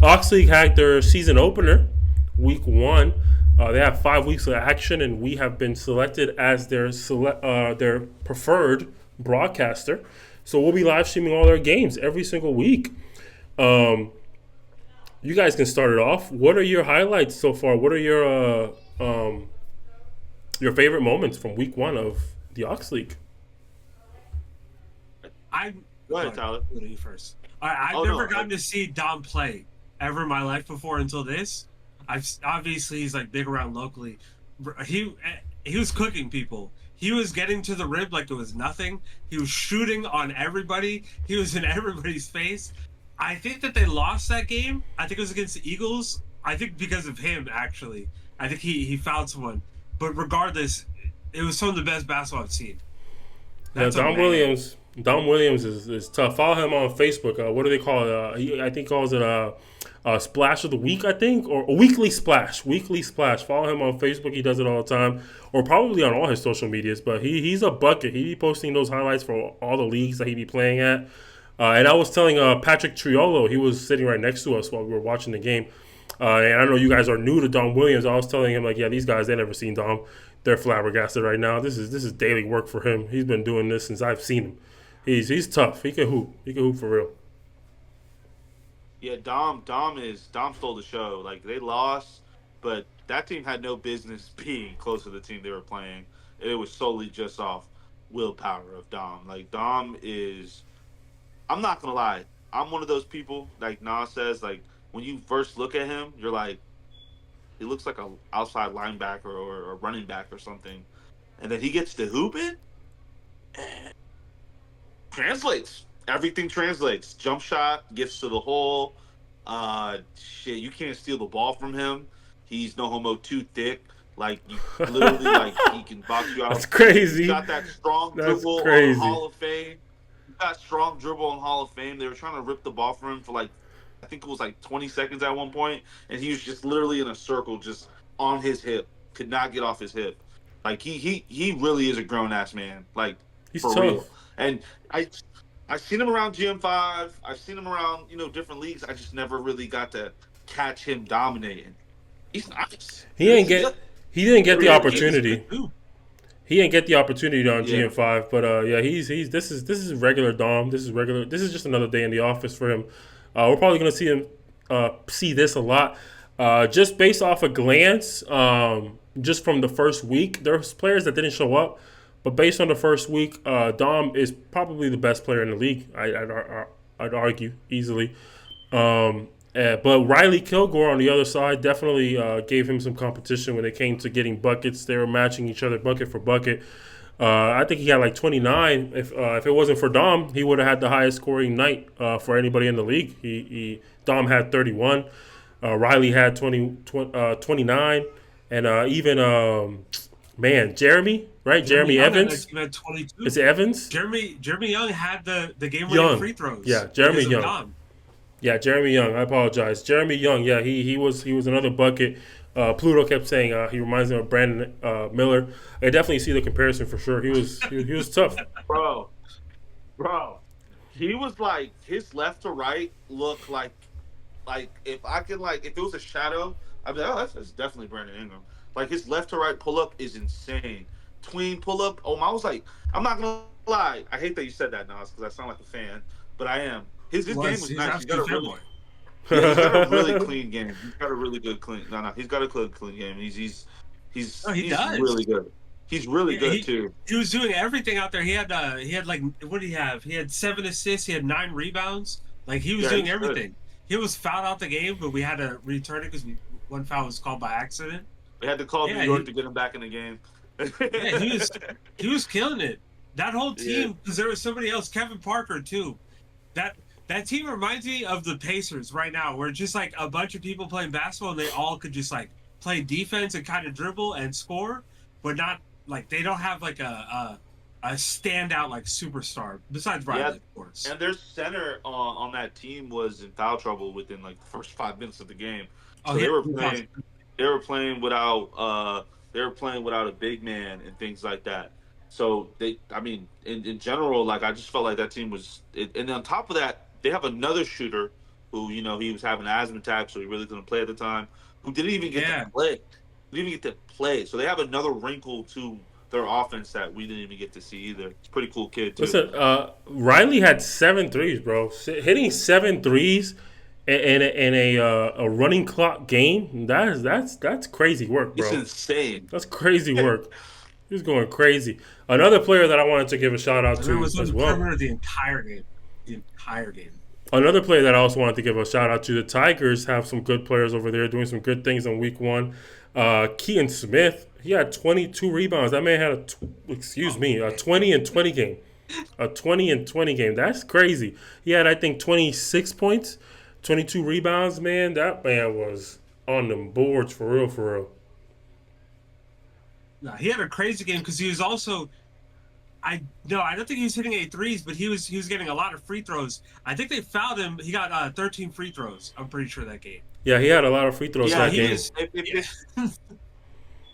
Oxley had their season opener, week one. They have 5 weeks of action, and we have been selected as their preferred broadcaster. So we'll be live streaming all their games every single week. Um, you guys can start it off. What are your highlights so far? What are your favorite moments from week one of the Ox League? I Go go ahead, ahead. Tyler. Go to you first. I've Oh never no, gotten to see Dom play ever in my life before until this. I've obviously he's like big around locally. He was cooking people. He was getting to the rib like it was nothing. He was shooting on everybody. He was in everybody's face. I think that they lost that game. I think it was against the Eagles. I think because of him actually. I think he fouled someone. But regardless, it was some of the best basketball I've seen. Yeah, That's a Don man. Williams. Don Williams is tough. Follow him on Facebook. What do they call it? I think he calls it a splash of the week. I think or a weekly splash. Weekly splash. Follow him on Facebook. He does it all the time, or probably on all his social medias. But he's a bucket. He be posting those highlights for all the leagues that he be playing at. And I was telling Patrick Triolo, he was sitting right next to us while we were watching the game. And I know you guys are new to Dom Williams. I was telling him like, yeah, these guys they never seen Dom. They're flabbergasted right now. This is daily work for him. He's been doing this since I've seen him. He's tough. He can hoop. He can hoop for real. yeah, Dom stole the show. Like they lost, but that team had no business being close to the team they were playing. It was solely just off willpower of Dom. Like Dom is, I'm not gonna lie, I'm one of those people. Like Nas says, like when you first look at him, you're like, he looks like a outside linebacker or a running back or something, and then he gets to hooping, translates. Everything translates. Jump shot, gets to the hole. Shit, you can't steal the ball from him. He's no homo too thick. Like you literally like he can box you That's out. He's crazy. got that strong That's dribble on crazy. Hall of Fame. He's got strong dribble on Hall of Fame. They were trying to rip the ball from him for like I think it was like 20 seconds at one point, and he was just literally in a circle, just on his hip. Could not get off his hip. Like he really is a grown ass man. Like He's for real. tough. And I I've seen him around GM5. I've seen him around different leagues. I just never really got to catch him dominating. He's nice. He ain't get. He didn't get the Yeah, Gabe's good opportunity. too. He didn't get the opportunity on Yeah, GM5, but yeah, he's this is regular Dom. This is regular. This is just another day in the office for him. We're probably gonna see him see this a lot. Just based off a glance, just from the first week, there's players that didn't show up, but based on the first week, Dom is probably the best player in the league. I'd argue easily. But Riley Kilgore on the other side definitely gave him some competition when it came to getting buckets. They were matching each other bucket for bucket. I think he had like 29. If it wasn't for Dom, he would have had the highest scoring night for anybody in the league. Dom had 31. Riley had 29, and even man Jeremy, right? Jeremy Jeremy Young on that Evans. team had 22. Is it Evans? Jeremy Young had the game winning Young. free throws Yeah, Jeremy because of Young. Dom. Yeah, Jeremy Young. I apologize. Jeremy Young. Yeah, he was another bucket. Pluto kept saying he reminds me of Brandon Miller. I definitely see the comparison for sure. He was tough. bro, bro. He was like his left to right looked like if I could like if it was a shadow, I'd be like, oh, that's definitely Brandon Ingram. Like his left to right pull up is insane. Tween pull up. Oh, I was like, I'm not gonna lie. I hate that you said that, Nas, because I sound like a fan, but I am. His game was He's nice. He's got a absolutely really fanboy. yeah. He's got a really clean game. He's got a really good clean. No, he's got a clean game. No, he He's does. really good. He's really Yeah, good too. he was doing everything out there. He had like what did he have? He had 7 assists. He had 9 rebounds. Like he was Yeah, doing he's good. everything. He was fouled out the game, but we had to return it because one foul was called by accident. We had to call New Yeah, York to get him back in the game. yeah, he was killing it. That whole Yeah. team because there was somebody else, Kevin Parker too. That that team reminds me of the Pacers right now, where it's just like a bunch of people playing basketball and they all could just like play defense and kind of dribble and score, but not like they don't have like a standout like superstar besides Yeah, Riley, of course. and their center on that team was in foul trouble within like the first 5 minutes of the game. Oh, So yeah, they were playing without they were playing without a big man and things like that. So I mean in general, like I just felt like that team was and on top of that, they have another shooter who he was having an asthma attack, so he really couldn't play at the time. Who didn't even get Yeah. to play. Didn't even get to play. So they have another wrinkle to their offense that we didn't even get to see either. It's a pretty cool kid too. Listen, Riley had 7 threes, bro. Hitting 7 threes in a running clock game. That's crazy work, It's bro. insane. That's crazy work. He's going crazy. Another player that I wanted to give a shout out And it to was on as the well. perimeter the entire game. The entire game. Another player that I also wanted to give a shout out to. The Tigers have some good players over there doing some good things in week 1. Keaton Smith, he had 22 rebounds. That man had a 20 and 20 game. A 20 and 20 game. That's crazy. He had, I think, 26 points, 22 rebounds, man. That man was on them boards for real, for real. No, he had a crazy game because he was also. I don't think he was hitting 8 threes, but he was getting a lot of free throws. I think they fouled him. He got 13 free throws. I'm pretty sure that game. Yeah, he had a lot of free throws Yeah, that he game. is.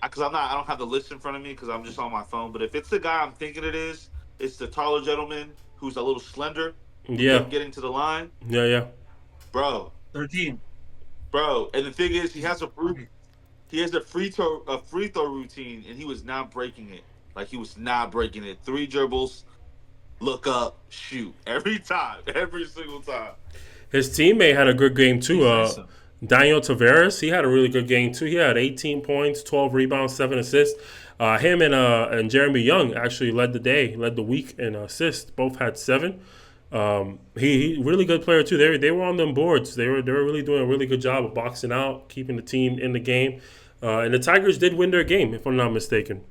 Because I don't have the list in front of me because I'm just on my phone. But if it's the guy I'm thinking it is, it's the taller gentleman who's a little slender. Yeah, Getting to the line, yeah. bro. 13. And the thing is, he has a free throw routine, and he was not breaking it. Like he was not breaking it. 3 dribbles, look up, shoot every time, every single time. His teammate had a good game too. Awesome. Daniel Tavares, he had a really good game too. He had 18 points, 12 rebounds, 7 assists. Him and Jeremy Young actually led the week in assists. Both had 7. He really good player too. They were on them boards. They were really doing a really good job of boxing out, keeping the team in the game. And the Tigers did win their game, if I'm not mistaken.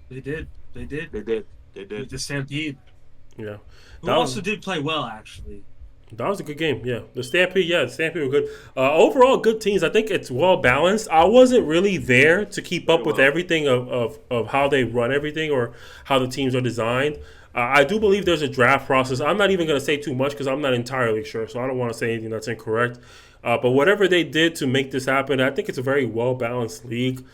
They did. They did. The Stampede. Yeah, Who That was- also did play well, actually. that was a good game. Yeah, the Stampede were good. Overall, good teams. I think it's well balanced. I wasn't really there to keep up with everything of how they run everything or how the teams are designed. I do believe there's a draft process. I'm not even going to say too much because I'm not entirely sure, so I don't want to say anything that's incorrect. But whatever they did to make this happen, I think it's a very well balanced league.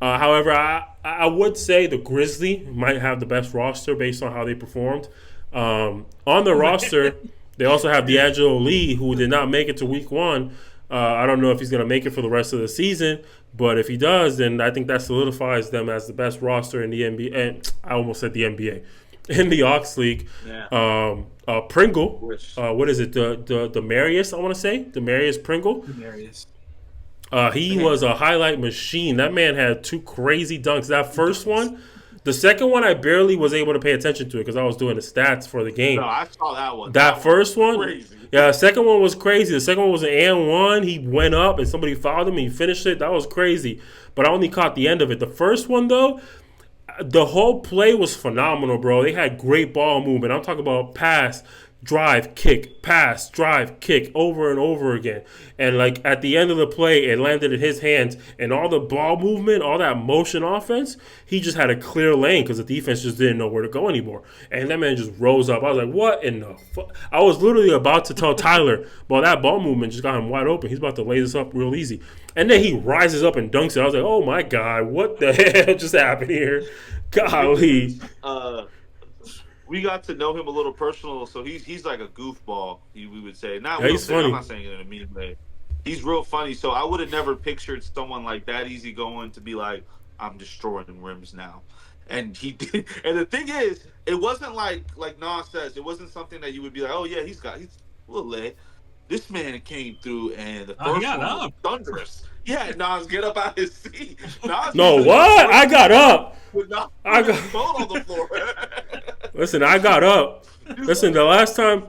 However, I would say the Grizzly might have the best roster based on how they performed. On the roster, they also have D'Angelo Lee, who did not make it to week 1. I don't know if he's going to make it for the rest of the season, but if he does, then I think that solidifies them as the best roster in the NBA. And I almost said the NBA. In the Ox League. Yeah. Pringle, Wish. what is it? The Marius, I want to say? The Marius Pringle. Hilarious. He was a highlight machine. That man had 2 crazy dunks. That first one, the second one, I barely was able to pay attention to it because I was doing the stats for the game. No, I saw that one. That first one, crazy. yeah, the second one was crazy. The second one was an and one. He went up and somebody fouled him and he finished it. That was crazy. But I only caught the end of it. The first one, though, the whole play was phenomenal, bro. They had great ball movement. I'm talking about pass, drive, kick, pass, drive, kick, over and over again. And like at the end of the play, it landed in his hands, and all the ball movement, all that motion offense, he just had a clear lane because the defense just didn't know where to go anymore. And that man just rose up. I was like, what in the fuck? I was literally about to tell Tyler, well, that ball movement just got him wide open. He's about to lay this up real easy. And then he rises up and dunks it. I was like, oh my God, what the hell just happened here? Golly. We got to know him a little personal, so he's like a goofball. We would say. Not Yeah, he's funny. I'm not saying it in a mean way. He's real funny. So I would have never pictured someone like that easygoing to be like, I'm destroying rims now. And he did. And the thing is, it wasn't like Nas says. It wasn't something that you would be like, oh yeah, he's a little leg. This man came through, and the first one was thunderous. Yeah, Nas, get up out of his seat. Nas No, what? I got up. I got phone on the floor. Listen, I got up. Listen, the last time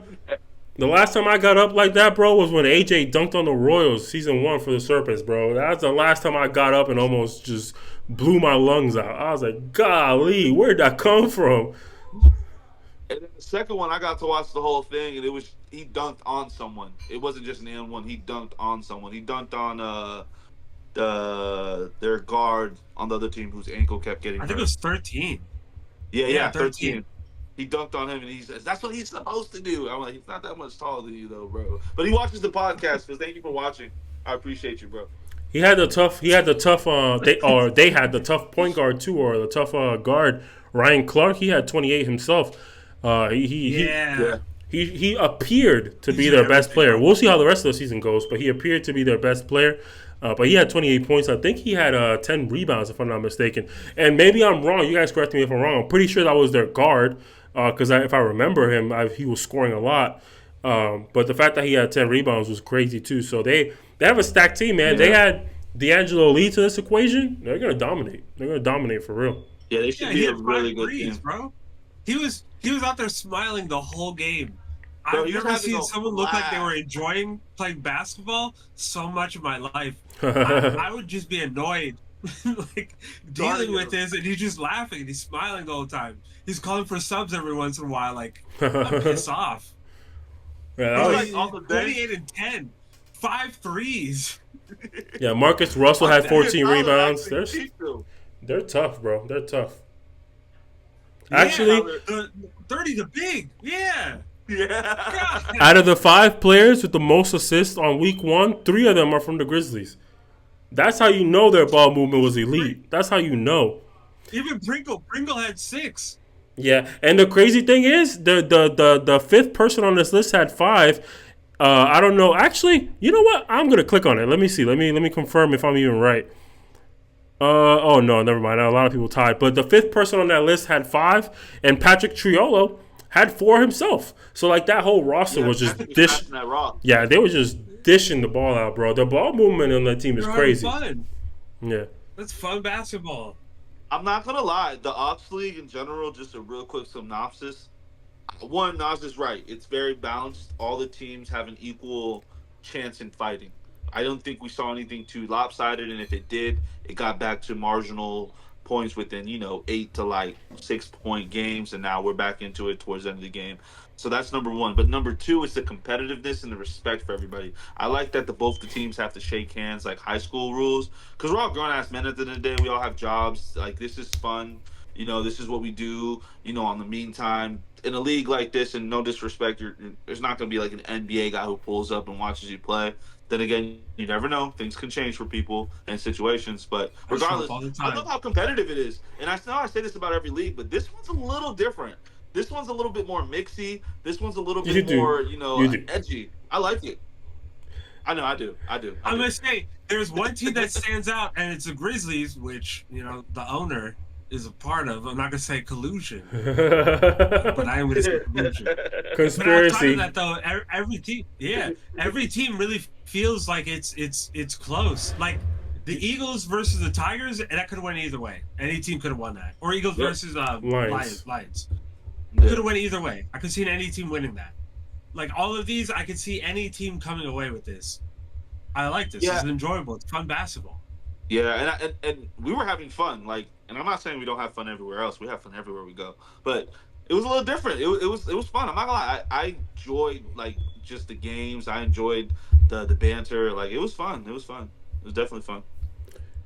I got up like that, bro, was when AJ dunked on the Royals season 1 for the Serpents, bro. That's the last time I got up and almost just blew my lungs out. I was like, golly, where'd that come from? And then the second one, I got to watch the whole thing, and he dunked on someone. It wasn't just an and one. He dunked on someone. He dunked on their guard on the other team whose ankle kept getting hurt. I think it was 13. Yeah, 13. He dunked on him, and he says, that's what he's supposed to do. I'm like, he's not that much taller than you, though, bro. But he watches the podcast, because thank you for watching. I appreciate you, bro. They had the tough point guard, too, or the tough guard, Ryan Clark. He had 28 himself. He He appeared to be He's their in best everything. player. We'll see how the rest of the season goes, but he appeared to be their best player. But he had 28 points. I think he had 10 rebounds, if I'm not mistaken. And maybe I'm wrong. You guys correct me if I'm wrong. I'm pretty sure that was their guard because if I remember him, he was scoring a lot. But the fact that he had 10 rebounds was crazy too. So they have a stacked team, man. Yeah. They had D'Angelo Lee to this equation. They're gonna dominate. They're gonna dominate for real. Yeah, they should Yeah, be he a had really 5 good threes, team. bro. He was out there smiling the whole game. Bro, I've he was never having seen a someone look like they blast. were enjoying playing basketball so much of my life. I would just be annoyed, like dealing with this, and he's just laughing and he's smiling the whole time. He's calling for subs every once in a while, like I'm pissed off. Yeah, that He's was- like off the bench. 28 and 10, 5 threes. yeah, Marcus Russell had 14 Tyler rebounds. actually beat them. They're tough, bro. They're tough. Yeah, Actually, the 30 the big, yeah. Yeah. God. out of the 5 players with the most assists on week 1, 3 of them are from the Grizzlies. That's how you know their ball movement was elite. That's how you know. Even Pringle had 6. Yeah, and the crazy thing is, the 5th person on this list had 5. I don't know. Actually, you know what? I'm gonna click on it. Let me see. Let me confirm if I'm even right. Oh no, never mind. A lot of people tied, but the 5th person on that list had 5, and Patrick Triolo had 4 himself. So like that whole roster was just dish. That rock. Yeah, they were just dishing the ball out, bro. The ball movement on that team is They're crazy. having fun. Yeah. That's fun basketball. I'm not gonna lie, the Ops League in general, just a real quick synopsis. One, Nas is right. It's very balanced. All the teams have an equal chance in fighting. I don't think we saw anything too lopsided, and if it did, it got back to marginal points within, 8 to like 6 point games, and now we're back into it towards the end of the game. So that's number one. But number two is the competitiveness and the respect for everybody. I like that both the teams have to shake hands like high school rules, because we're all grown ass men at the end of the day. We all have jobs. Like, this is fun. This is what we do. On the meantime, in a league like this, and no disrespect, there's not going to be like an NBA guy who pulls up and watches you play. Then again, you never know. Things can change for people and situations. But regardless, all the I time. love how competitive it is. And I know I say this about every league, but this one's a little different. This one's a little bit more mixy. This one's a little You bit do. more, You do. edgy. I like it. I know, I do. I'm gonna say there's one team that stands out, and it's the Grizzlies, which the owner is a part of. I'm not gonna say collusion, but I am gonna say collusion. But outside Conspiracy. of that, though, every team really feels like it's close. Like the Eagles versus the Tigers, and that could have went either way. Any team could have won that. Or Eagles Yep. versus Lions. Lions. Yeah. Could have went either way. I could see any team winning that. Like all of these, I could see any team coming away with this. I like this. Yeah. It's enjoyable. It's fun basketball. Yeah, and we were having fun. Like, and I'm not saying we don't have fun everywhere else. We have fun everywhere we go. But it was a little different. It was fun. I'm not gonna lie. I enjoyed like just the games. I enjoyed the banter. Like, it was fun. It was fun. It was definitely fun.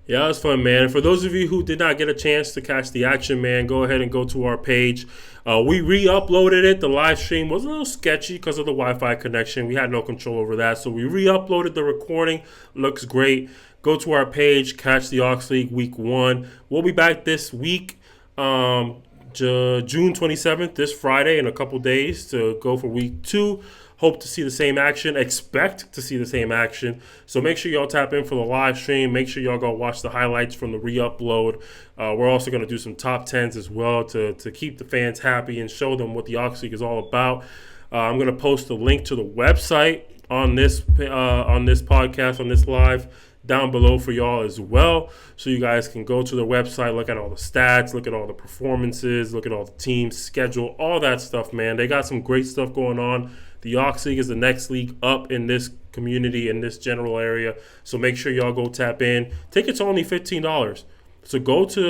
Yeah, it was fun, man. For those of you who did not get a chance to catch the action, man, go ahead and go to our page. We re-uploaded it. The live stream was a little sketchy because of the Wi-Fi connection. We had no control over that, so we re-uploaded the recording. Looks great. Go to our page, catch the Aux League Week 1. We'll be back this week, June 27th, this Friday, in a couple days to go for Week 2. Hope to see the same action. Expect to see the same action. So make sure y'all tap in for the live stream. Make sure y'all go watch the highlights from the re-upload. We're also going to do some top 10s as well to keep the fans happy and show them what the Aux League is all about. I'm going to post a link to the website on this podcast, on this live, down below for y'all as well, so you guys can go to the website, look at all the stats, look at all the performances, look at all the teams, schedule, all that stuff, man. They got some great stuff going on. The Aux League is the next league up in this community, in this general area, so make sure y'all go tap in. Tickets are only $15, so go to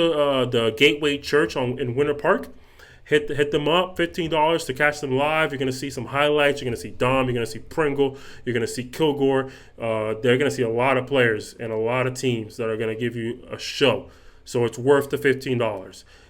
the Gateway Church in Winter Park. Hit them up, $15 to catch them live. You're going to see some highlights. You're going to see Dom. You're going to see Pringle. You're going to see Kilgore. They're going to see a lot of players and a lot of teams that are going to give you a show. So it's worth the $15.